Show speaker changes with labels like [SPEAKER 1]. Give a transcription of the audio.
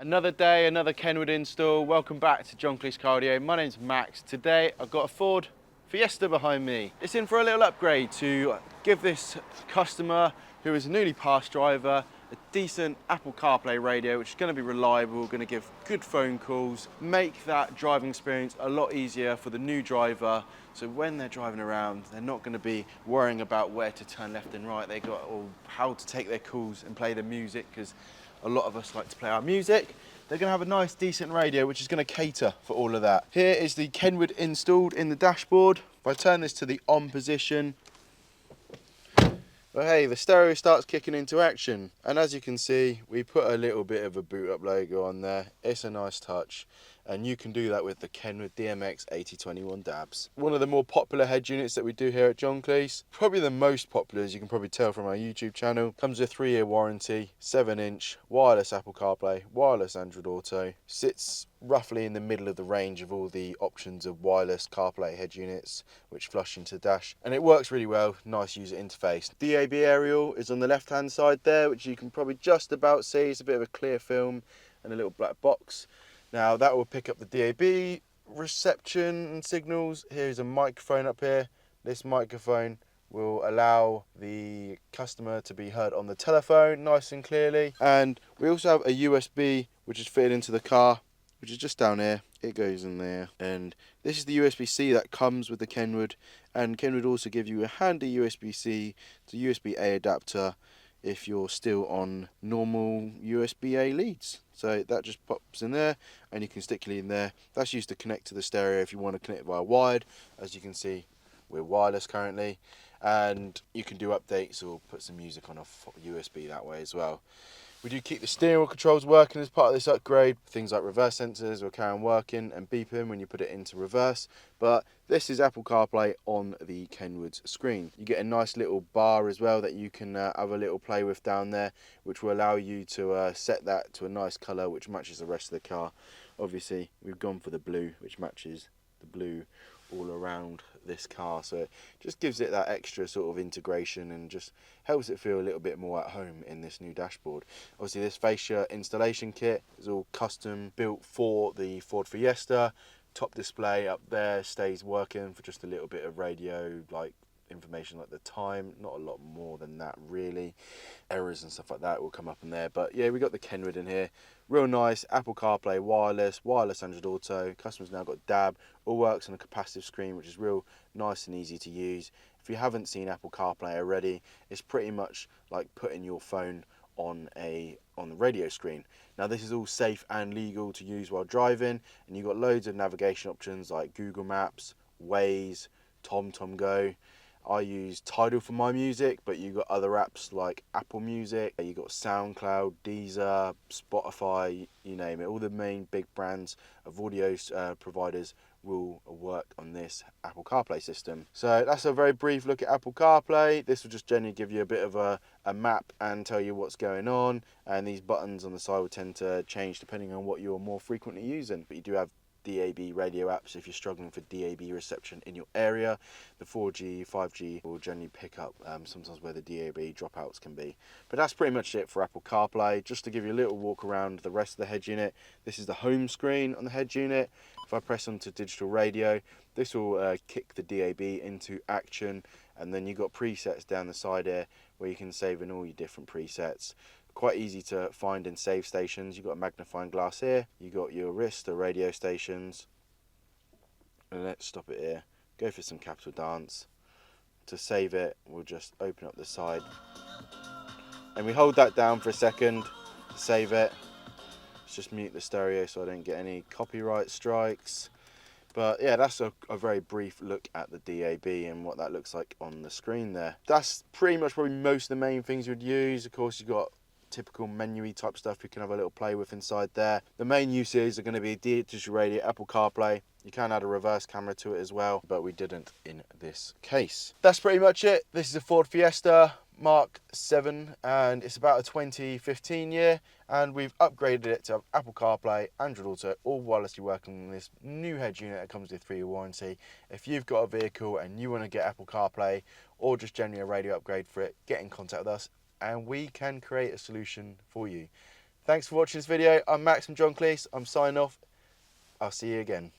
[SPEAKER 1] Another day, another Kenwood install. Welcome back to John Kleis Car. My name's Max. Today I've got a Ford Fiesta behind me. It's in for a little upgrade to give this customer, who is a newly passed driver, a decent Apple CarPlay radio, which is going to be reliable, going to give good phone calls, make that driving experience a lot easier for the new driver. So when they're driving around, they're not going to be worrying about where to turn left and right. They got all how to take their calls and play their music, because a lot of us like to play our music. They're going to have a nice, decent radio, which is going to cater for all of that. Here is the Kenwood installed in the dashboard. If I turn this to the on position, well, hey, the stereo starts kicking into action. And as you can see, we put a little bit of a boot up logo on there. It's a nice touch. And you can do that with the Kenwood DMX8021DABS. One of the more popular head units that we do here at John Kleis. Probably the most popular, as you can probably tell from our YouTube channel. Comes with a 3-year warranty, 7-inch, wireless Apple CarPlay, wireless Android Auto. Sits roughly in the middle of the range of all the options of wireless CarPlay head units, which flush into dash. And it works really well, nice user interface. DAB aerial is on the left hand side there, which you can probably just about see. It's a bit of a clear film and a little black box. Now that will pick up the DAB reception and signals. Here's a microphone up here. This microphone will allow the customer to be heard on the telephone nice and clearly. And we also have a USB which is fitted into the car, which is just down here. It goes in there. And this is the USB-C that comes with the Kenwood. And Kenwood also give you a handy USB-C to USB-A adapter if you're still on normal USB-A leads. So that just pops in there and you can stick your lead in there. That's used to connect to the stereo if you want to connect via wired. As you can see, we're wireless currently, and you can do updates or put some music on a USB that way as well. We do keep the steering wheel controls working as part of this upgrade. Things like reverse sensors will carry on working and beeping when you put it into reverse. But this is Apple CarPlay on the Kenwood's screen. You get a nice little bar as well that you can have a little play with down there, which will allow you to set that to a nice colour which matches the rest of the car. Obviously, we've gone for the blue, which matches the blue all around this car, so it just gives it that extra sort of integration and just helps it feel a little bit more at home in this new dashboard. Obviously this fascia installation kit is all custom built for the Ford Fiesta. Top display up there stays working for just a little bit of radio like information like the time, not a lot more than that really. Errors and stuff like that will come up in there, but yeah, we got the Kenwood in here. Real nice Apple CarPlay wireless Android Auto. Customer's now got DAB, all works on a capacitive screen, which is real nice and easy to use. If you haven't seen Apple CarPlay already, it's pretty much like putting your phone on the radio screen. Now this is all safe and legal to use while driving, and you've got loads of navigation options like Google Maps, Waze, TomTom Go. I use Tidal for my music, but you've got other apps like Apple Music, you've got SoundCloud, Deezer, Spotify, you name it. All the main big brands of audio providers will work on this Apple CarPlay system. So that's a very brief look at Apple CarPlay. This will just generally give you a bit of a map and tell you what's going on, and these buttons on the side will tend to change depending on what you're more frequently using. But you do have DAB radio apps if you're struggling for DAB reception in your area. The 4G, 5G will generally pick up sometimes where the DAB dropouts can be. But that's pretty much it for Apple CarPlay. Just to give you a little walk around the rest of the head unit, this is the home screen on the head unit. If I press onto digital radio, this will kick the DAB into action, and then you've got presets down the side here where you can save in all your different presets. Quite easy to find in save stations. You've got a magnifying glass here, you've got your Arista radio stations, and let's stop it here. Go for some Capital Dance. To save it, we'll just open up the side, and we hold that down for a second to save it. Let's just mute the stereo so I don't get any copyright strikes. But yeah, that's a very brief look at the DAB and what that looks like on the screen there. That's pretty much probably most of the main things you'd use. Of course, you've got typical menu-y type stuff you can have a little play with inside there. The main uses are going to be digital radio, Apple CarPlay. You can add a reverse camera to it as well, but we didn't in this case. That's pretty much it. This is a Ford Fiesta Mark 7, and it's about a 2015 year, and we've upgraded it to have Apple CarPlay, Android Auto, all wirelessly working on this new head unit that comes with a 3-year warranty. If you've got a vehicle and you want to get Apple CarPlay or just generally a radio upgrade for it, get in contact with us and we can create a solution for you. Thanks for watching this video. I'm Max from John Kleis. I'm signing off. I'll see you again.